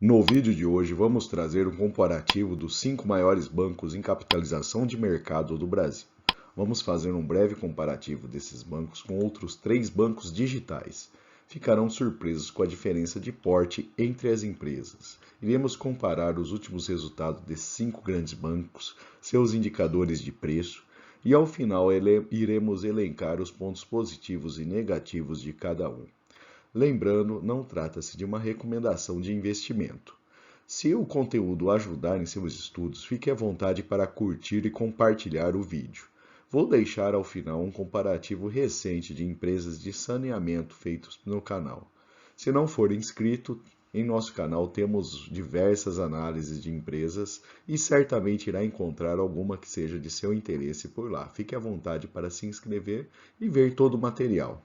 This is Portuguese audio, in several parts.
No vídeo de hoje vamos trazer um comparativo dos 5 maiores bancos em capitalização de mercado do Brasil. Vamos fazer um breve comparativo desses bancos com outros 3 bancos digitais. Ficarão surpresos com a diferença de porte entre as empresas. Iremos comparar os últimos resultados desses 5 grandes bancos, seus indicadores de preço e ao final iremos elencar os pontos positivos e negativos de cada um. Lembrando, não trata-se de uma recomendação de investimento. Se o conteúdo ajudar em seus estudos, fique à vontade para curtir e compartilhar o vídeo. Vou deixar ao final um comparativo recente de empresas de saneamento feitos no canal. Se não for inscrito, em nosso canal temos diversas análises de empresas e certamente irá encontrar alguma que seja de seu interesse por lá. Fique à vontade para se inscrever e ver todo o material.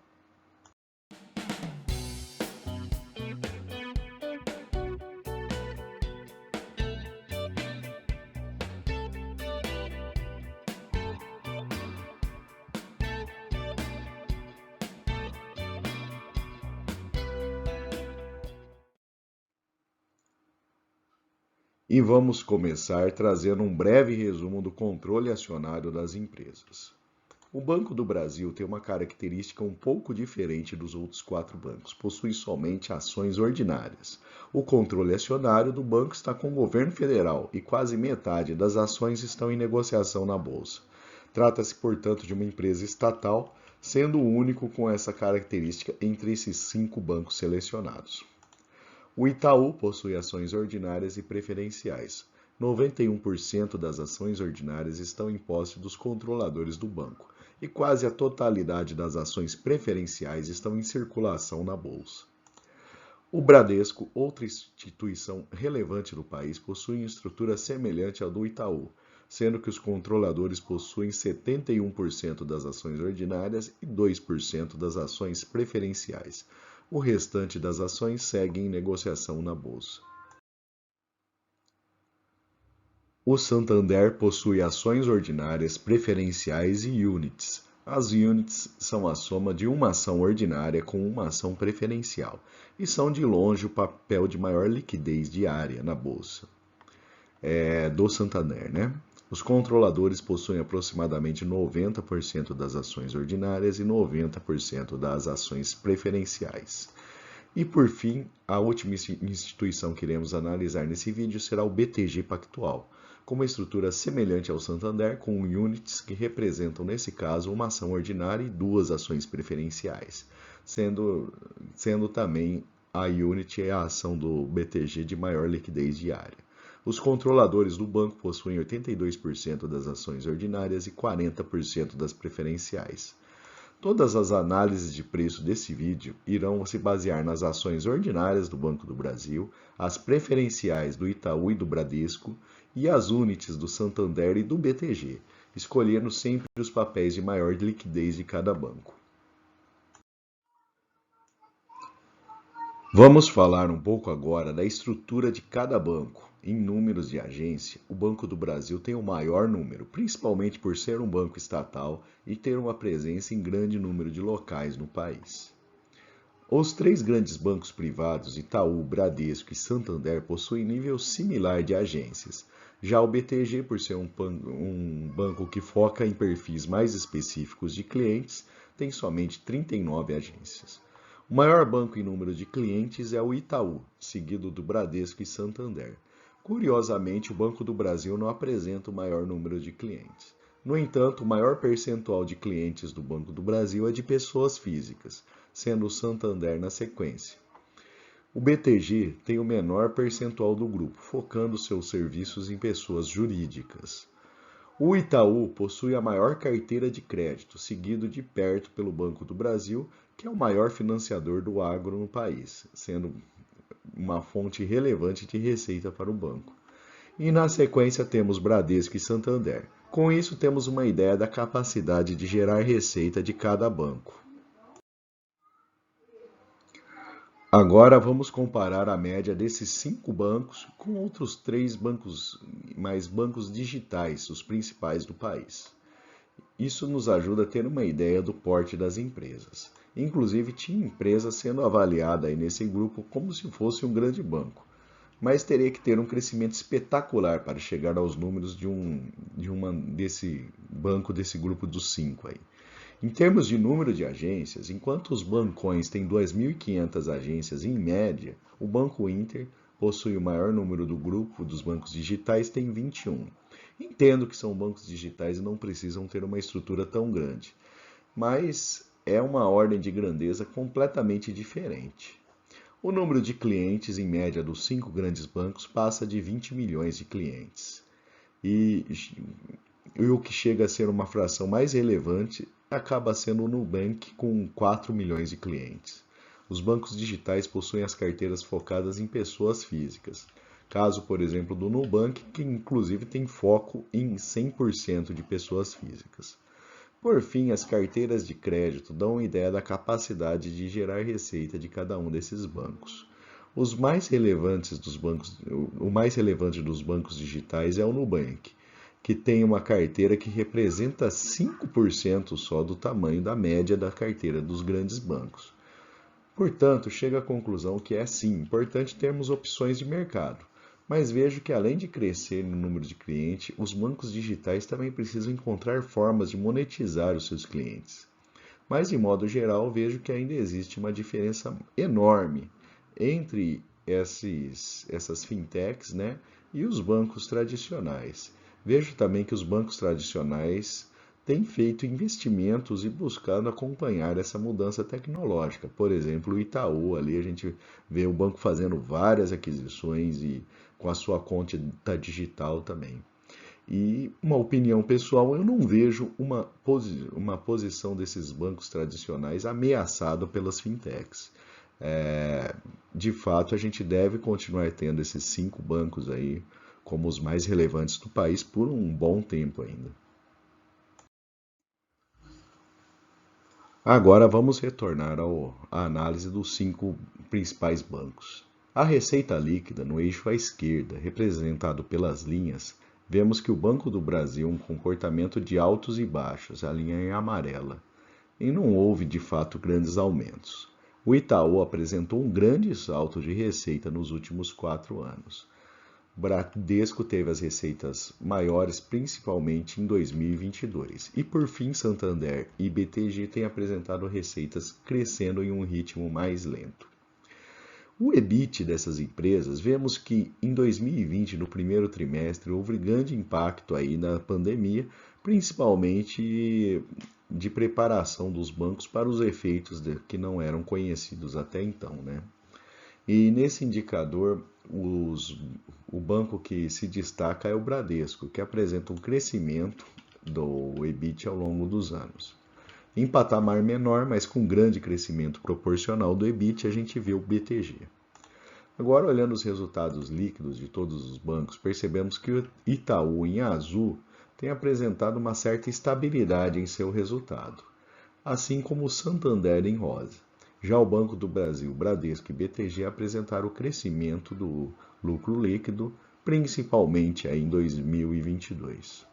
E vamos começar trazendo um breve resumo do controle acionário das empresas. O Banco do Brasil tem uma característica um pouco diferente dos outros 4 bancos, possui somente ações ordinárias. O controle acionário do banco está com o governo federal e quase metade das ações estão em negociação na Bolsa. Trata-se, portanto, de uma empresa estatal, sendo o único com essa característica entre esses 5 bancos selecionados. O Itaú possui ações ordinárias e preferenciais. 91% das ações ordinárias estão em posse dos controladores do banco e quase a totalidade das ações preferenciais estão em circulação na bolsa. O Bradesco, outra instituição relevante do país, possui uma estrutura semelhante à do Itaú, sendo que os controladores possuem 71% das ações ordinárias e 2% das ações preferenciais. O restante das ações segue em negociação na bolsa. O Santander possui ações ordinárias, preferenciais e units. As units são a soma de uma ação ordinária com uma ação preferencial e são de longe o papel de maior liquidez diária na bolsa do Santander, né? Os controladores possuem aproximadamente 90% das ações ordinárias e 90% das ações preferenciais. E por fim, a última instituição que iremos analisar nesse vídeo será o BTG Pactual, com uma estrutura semelhante ao Santander, com units que representam, nesse caso, uma ação ordinária e 2 ações preferenciais, sendo também a unit a ação do BTG de maior liquidez diária. Os controladores do banco possuem 82% das ações ordinárias e 40% das preferenciais. Todas as análises de preço desse vídeo irão se basear nas ações ordinárias do Banco do Brasil, as preferenciais do Itaú e do Bradesco e as units do Santander e do BTG, escolhendo sempre os papéis de maior liquidez de cada banco. Vamos falar um pouco agora da estrutura de cada banco. Em números de agência, o Banco do Brasil tem o maior número, principalmente por ser um banco estatal e ter uma presença em grande número de locais no país. Os 3 grandes bancos privados, Itaú, Bradesco e Santander, possuem nível similar de agências. Já o BTG, por ser um banco que foca em perfis mais específicos de clientes, tem somente 39 agências. O maior banco em número de clientes é o Itaú, seguido do Bradesco e Santander. Curiosamente, o Banco do Brasil não apresenta o maior número de clientes. No entanto, o maior percentual de clientes do Banco do Brasil é de pessoas físicas, sendo o Santander na sequência. O BTG tem o menor percentual do grupo, focando seus serviços em pessoas jurídicas. O Itaú possui a maior carteira de crédito, seguido de perto pelo Banco do Brasil, que é o maior financiador do agro no país, sendo uma fonte relevante de receita para o banco. E na sequência temos Bradesco e Santander. Com isso temos uma ideia da capacidade de gerar receita de cada banco. Agora vamos comparar a média desses 5 bancos com outros 3 bancos, mais bancos digitais, os principais do país. Isso nos ajuda a ter uma ideia do porte das empresas. Inclusive, tinha empresa sendo avaliada aí nesse grupo como se fosse um grande banco. mas teria que ter um crescimento espetacular para chegar aos números desse banco, desse grupo dos 5 aí. Em termos de número de agências, enquanto os bancões têm 2.500 agências em média, o Banco Inter possui o maior número do grupo dos bancos digitais, tem 21. Entendo que são bancos digitais e não precisam ter uma estrutura tão grande, mas é uma ordem de grandeza completamente diferente. O número de clientes, em média, dos 5 grandes bancos passa de 20 milhões de clientes. E, e o que chega a ser uma fração mais relevante acaba sendo o Nubank, com 4 milhões de clientes. Os bancos digitais possuem as carteiras focadas em pessoas físicas. Caso, por exemplo, do Nubank, que inclusive tem foco em 100% de pessoas físicas. Por fim, as carteiras de crédito dão uma ideia da capacidade de gerar receita de cada um desses bancos. Os mais relevantes dos bancos, o mais relevante dos bancos digitais é o Nubank, que tem uma carteira que representa 5% só do tamanho da média da carteira dos grandes bancos. Portanto, chega à conclusão que é sim importante termos opções de mercado, mas vejo que além de crescer no número de clientes, os bancos digitais também precisam encontrar formas de monetizar os seus clientes. Mas, de modo geral, vejo que ainda existe uma diferença enorme entre essas fintechs, né, e os bancos tradicionais. Vejo também que os bancos tradicionais têm feito investimentos e buscado acompanhar essa mudança tecnológica. Por exemplo, o Itaú, ali a gente vê o banco fazendo várias aquisições e com a sua conta digital também. E uma opinião pessoal, eu não vejo uma posição desses bancos tradicionais ameaçado pelas fintechs. De fato, a gente deve continuar tendo esses 5 bancos aí como os mais relevantes do país por um bom tempo ainda. Agora vamos retornar à análise dos 5 principais bancos. A receita líquida no eixo à esquerda, representado pelas linhas, vemos que o Banco do Brasil um comportamento de altos e baixos, a linha em amarela, e não houve de fato grandes aumentos. O Itaú apresentou um grande salto de receita nos últimos 4 anos. O Bradesco teve as receitas maiores principalmente em 2022. E por fim, Santander e BTG têm apresentado receitas crescendo em um ritmo mais lento. O EBIT dessas empresas, vemos que em 2020, no primeiro trimestre, houve grande impacto aí na pandemia, principalmente de preparação dos bancos para os efeitos que não eram conhecidos até então, né? E nesse indicador, o banco que se destaca é o Bradesco, que apresenta um crescimento do EBIT ao longo dos anos. Em patamar menor, mas com grande crescimento proporcional do EBIT, a gente vê o BTG. Agora, olhando os resultados líquidos de todos os bancos, percebemos que o Itaú, em azul, tem apresentado uma certa estabilidade em seu resultado, assim como o Santander em rosa. Já o Banco do Brasil, Bradesco e BTG apresentaram o crescimento do lucro líquido, principalmente aí em 2022.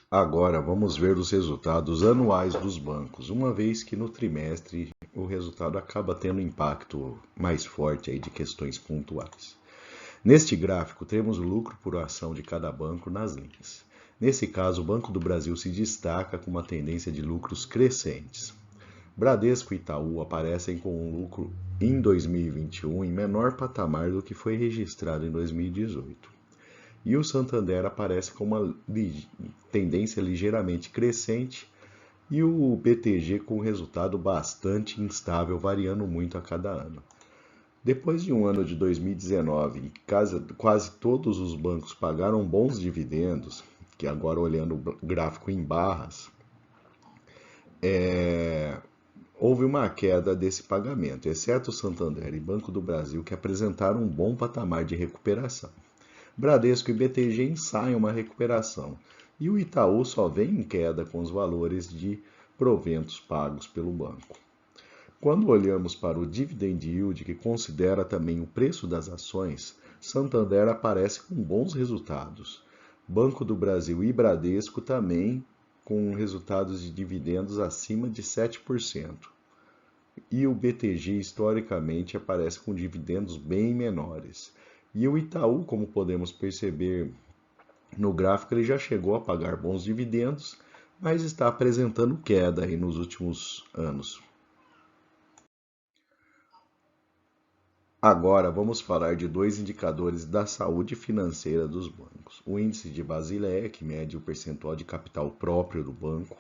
Agora vamos ver os resultados anuais dos bancos, uma vez que no trimestre o resultado acaba tendo impacto mais forte aí de questões pontuais. Neste gráfico temos o lucro por ação de cada banco nas linhas. Nesse caso, o Banco do Brasil se destaca com uma tendência de lucros crescentes. Bradesco e Itaú aparecem com um lucro em 2021 em menor patamar do que foi registrado em 2018. E o Santander aparece com uma tendência ligeiramente crescente e o BTG com um resultado bastante instável, variando muito a cada ano. Depois de um ano de 2019 em que quase todos os bancos pagaram bons dividendos, que agora olhando o gráfico em barras, houve uma queda desse pagamento, exceto o Santander e Banco do Brasil, que apresentaram um bom patamar de recuperação. Bradesco e BTG ensaiam uma recuperação, e o Itaú só vem em queda com os valores de proventos pagos pelo banco. Quando olhamos para o dividend yield, que considera também o preço das ações, Santander aparece com bons resultados. Banco do Brasil e Bradesco também com resultados de dividendos acima de 7%. e o BTG historicamente aparece com dividendos bem menores. E o Itaú, como podemos perceber no gráfico, ele já chegou a pagar bons dividendos, mas está apresentando queda aí nos últimos anos. Agora vamos falar de dois indicadores da saúde financeira dos bancos. O índice de Basileia, que mede o percentual de capital próprio do banco.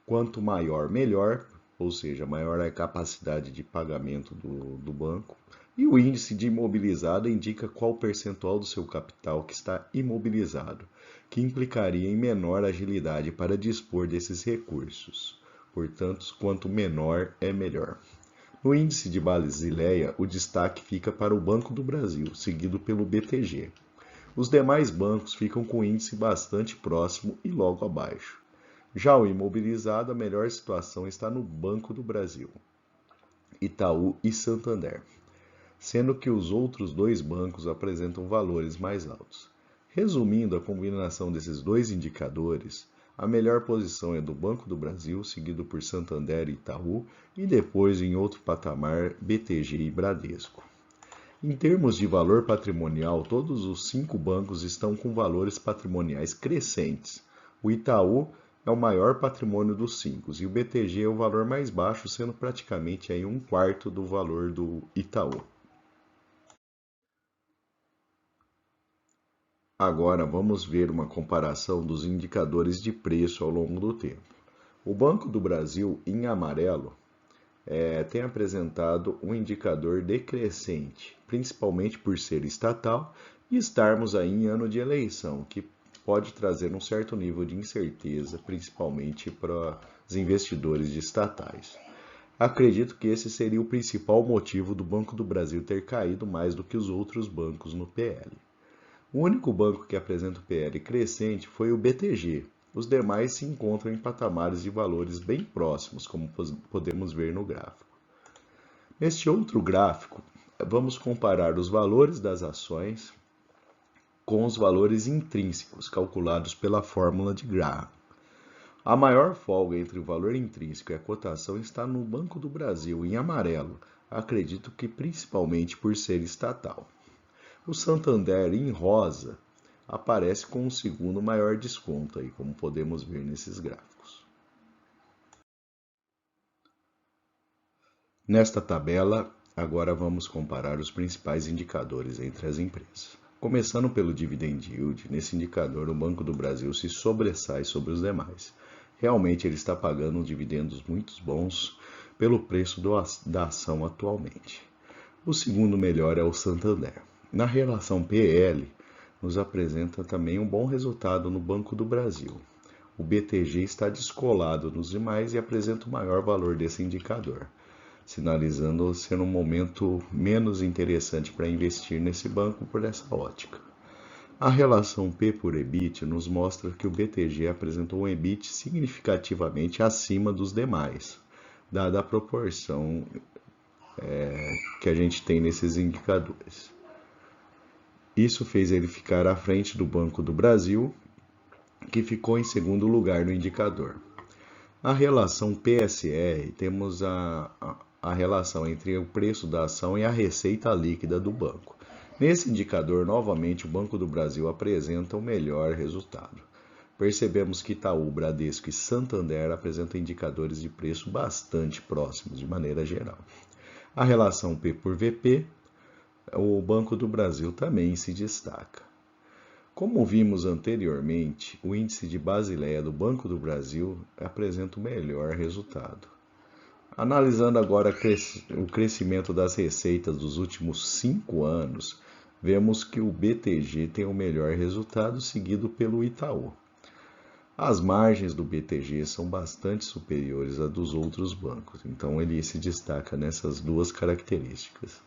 Quanto maior, melhor, ou seja, maior é a capacidade de pagamento do banco. E o índice de imobilizado indica qual percentual do seu capital que está imobilizado, que implicaria em menor agilidade para dispor desses recursos. Portanto, quanto menor é melhor. No índice de Basileia, o destaque fica para o Banco do Brasil, seguido pelo BTG. Os demais bancos ficam com o índice bastante próximo e logo abaixo. Já o imobilizado, a melhor situação está no Banco do Brasil, Itaú e Santander, sendo que os outros dois bancos apresentam valores mais altos. Resumindo a combinação desses dois indicadores, a melhor posição é do Banco do Brasil, seguido por Santander e Itaú, e depois, em outro patamar, BTG e Bradesco. Em termos de valor patrimonial, todos os 5 bancos estão com valores patrimoniais crescentes. O Itaú é o maior patrimônio dos 5 e o BTG é o valor mais baixo, sendo praticamente aí 1/4 do valor do Itaú. Agora vamos ver uma comparação dos indicadores de preço ao longo do tempo. O Banco do Brasil, em amarelo, tem apresentado um indicador decrescente, principalmente por ser estatal e estarmos aí em ano de eleição, que pode trazer um certo nível de incerteza, principalmente para os investidores de estatais. Acredito que esse seria o principal motivo do Banco do Brasil ter caído mais do que os outros bancos no PL. O único banco que apresenta o PL crescente foi o BTG. Os demais se encontram em patamares de valores bem próximos, como podemos ver no gráfico. Neste outro gráfico, vamos comparar os valores das ações com os valores intrínsecos calculados pela fórmula de Graham. A maior folga entre o valor intrínseco e a cotação está no Banco do Brasil, em amarelo, acredito que principalmente por ser estatal. O Santander, em rosa, aparece com o segundo maior desconto, aí, como podemos ver nesses gráficos. Nesta tabela, agora vamos comparar os principais indicadores entre as empresas. Começando pelo Dividend Yield, nesse indicador o Banco do Brasil se sobressai sobre os demais. Realmente ele está pagando dividendos muito bons pelo preço da ação atualmente. O segundo melhor é o Santander. Na relação PL, nos apresenta também um bom resultado no Banco do Brasil. O BTG está descolado nos demais e apresenta o maior valor desse indicador, sinalizando ser um momento menos interessante para investir nesse banco por essa ótica. A relação P por EBIT nos mostra que o BTG apresentou um EBIT significativamente acima dos demais, dada a proporção que a gente tem nesses indicadores. Isso fez ele ficar à frente do Banco do Brasil, que ficou em segundo lugar no indicador. A relação PSR, temos a relação entre o preço da ação e a receita líquida do banco. Nesse indicador, novamente, o Banco do Brasil apresenta o melhor resultado. Percebemos que Itaú, Bradesco e Santander apresentam indicadores de preço bastante próximos, de maneira geral. A relação P por VP, o Banco do Brasil também se destaca. Como vimos anteriormente, o índice de Basileia do Banco do Brasil apresenta o melhor resultado. Analisando agora o crescimento das receitas dos últimos 5 anos, vemos que o BTG tem o melhor resultado, seguido pelo Itaú. As margens do BTG são bastante superiores à dos outros bancos, então ele se destaca nessas duas características.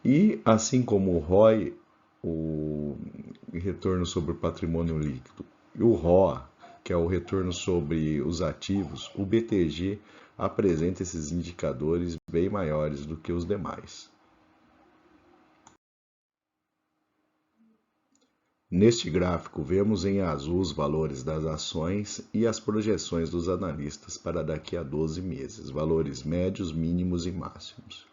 E assim como o ROI, o retorno sobre o patrimônio líquido, e o ROA, que é o retorno sobre os ativos, o BTG apresenta esses indicadores bem maiores do que os demais. Neste gráfico, vemos em azul os valores das ações e as projeções dos analistas para daqui a 12 meses, valores médios, mínimos e máximos.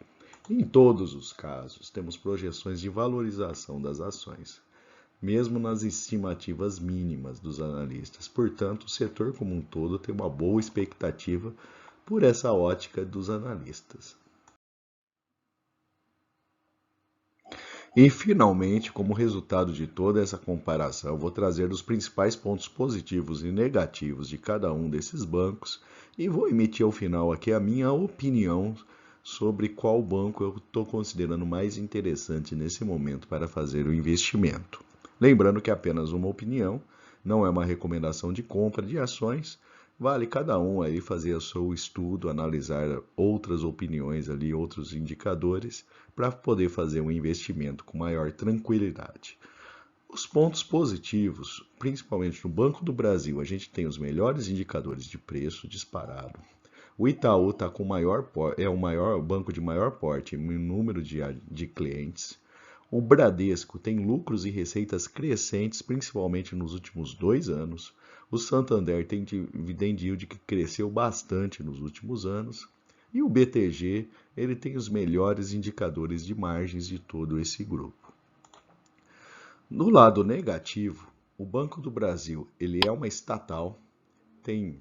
Em todos os casos, temos projeções de valorização das ações, mesmo nas estimativas mínimas dos analistas. Portanto, o setor como um todo tem uma boa expectativa por essa ótica dos analistas. E, finalmente, como resultado de toda essa comparação, vou trazer os principais pontos positivos e negativos de cada um desses bancos e vou emitir ao final aqui a minha opinião sobre qual banco eu estou considerando mais interessante nesse momento para fazer o investimento. Lembrando que é apenas uma opinião, não é uma recomendação de compra de ações, vale cada um aí fazer o seu estudo, analisar outras opiniões ali, outros indicadores, para poder fazer um investimento com maior tranquilidade. Os pontos positivos, principalmente no Banco do Brasil, a gente tem os melhores indicadores de preço disparado. O Itaú tá com é o maior banco de maior porte em número de clientes. O Bradesco tem lucros e receitas crescentes, principalmente nos últimos 2 anos. O Santander tem dividend yield que cresceu bastante nos últimos anos. E o BTG, ele tem os melhores indicadores de margens de todo esse grupo. No lado negativo, o Banco do Brasil, ele é uma estatal, tem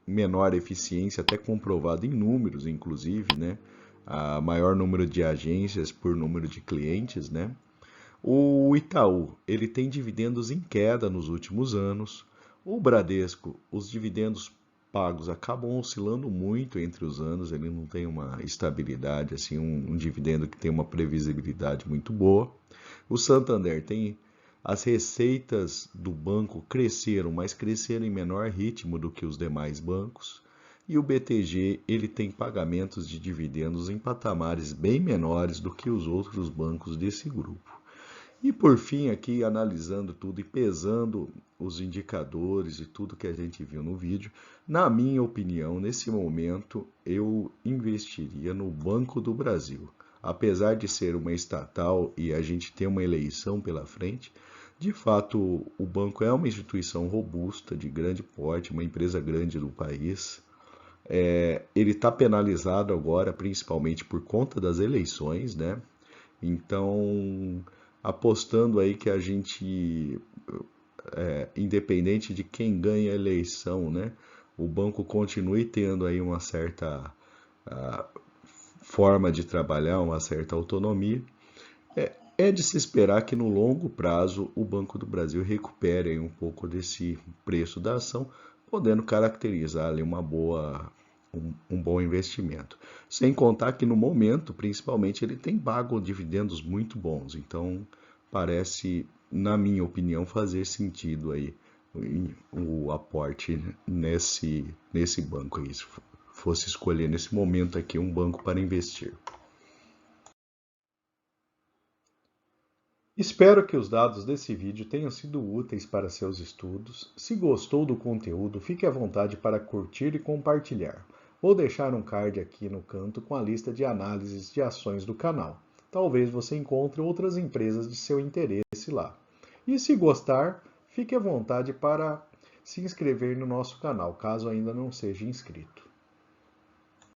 menor eficiência, até comprovado em números, inclusive, né? A maior número de agências por número de clientes, né? O Itaú, ele tem dividendos em queda nos últimos anos. O Bradesco, os dividendos pagos acabam oscilando muito entre os anos, ele não tem uma estabilidade, assim, um dividendo que tem uma previsibilidade muito boa. O Santander tem as receitas do banco cresceram, mas cresceram em menor ritmo do que os demais bancos. E o BTG, ele tem pagamentos de dividendos em patamares bem menores do que os outros bancos desse grupo. E por fim, aqui analisando tudo e pesando os indicadores e tudo que a gente viu no vídeo, na minha opinião, nesse momento, eu investiria no Banco do Brasil. Apesar de ser uma estatal e a gente ter uma eleição pela frente, de fato, o banco é uma instituição robusta, de grande porte, uma empresa grande do país. Ele está penalizado agora, principalmente por conta das eleições, né? Então, apostando aí que a gente, independente de quem ganha a eleição, né? O banco continue tendo aí uma certa forma de trabalhar, uma certa autonomia. É de se esperar que no longo prazo o Banco do Brasil recupere um pouco desse preço da ação, podendo caracterizar ali um bom investimento. Sem contar que no momento, principalmente, ele tem pago dividendos muito bons. Então, parece, na minha opinião, fazer sentido aí o aporte nesse banco aí, se fosse escolher nesse momento aqui um banco para investir. Espero que os dados desse vídeo tenham sido úteis para seus estudos. Se gostou do conteúdo, fique à vontade para curtir e compartilhar. Vou deixar um card aqui no canto com a lista de análises de ações do canal. Talvez você encontre outras empresas de seu interesse lá. E se gostar, fique à vontade para se inscrever no nosso canal, caso ainda não seja inscrito.